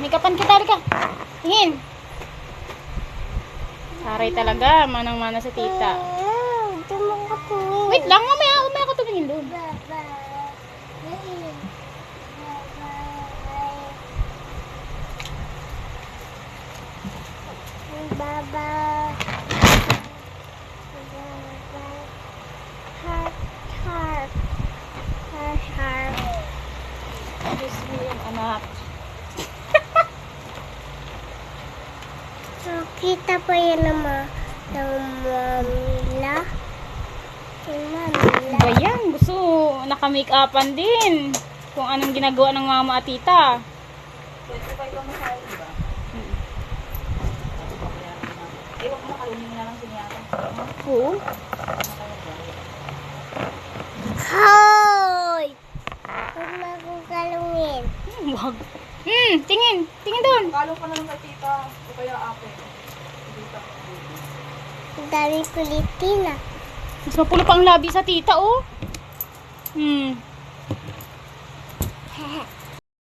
Make-upan kita, halika. Tingin. Aray talaga, manang-mana sa tita. Wait lang, mamaya ka tumingin doon. Excuse me, anak. Kita pa yan naman ng mamila. Ba yan? Gusto naka-make-upan din. Kung anong ginagawa ng mama at tita. Oo. Hoy! Huwag mo akong kalungin. Wag. Tingin. Tingin doon. Kalong ka na lang kay tita. O kaya ate. Tita. Ang daming kulitin ah. Mas mapulo pa ang labi sa tita, oh.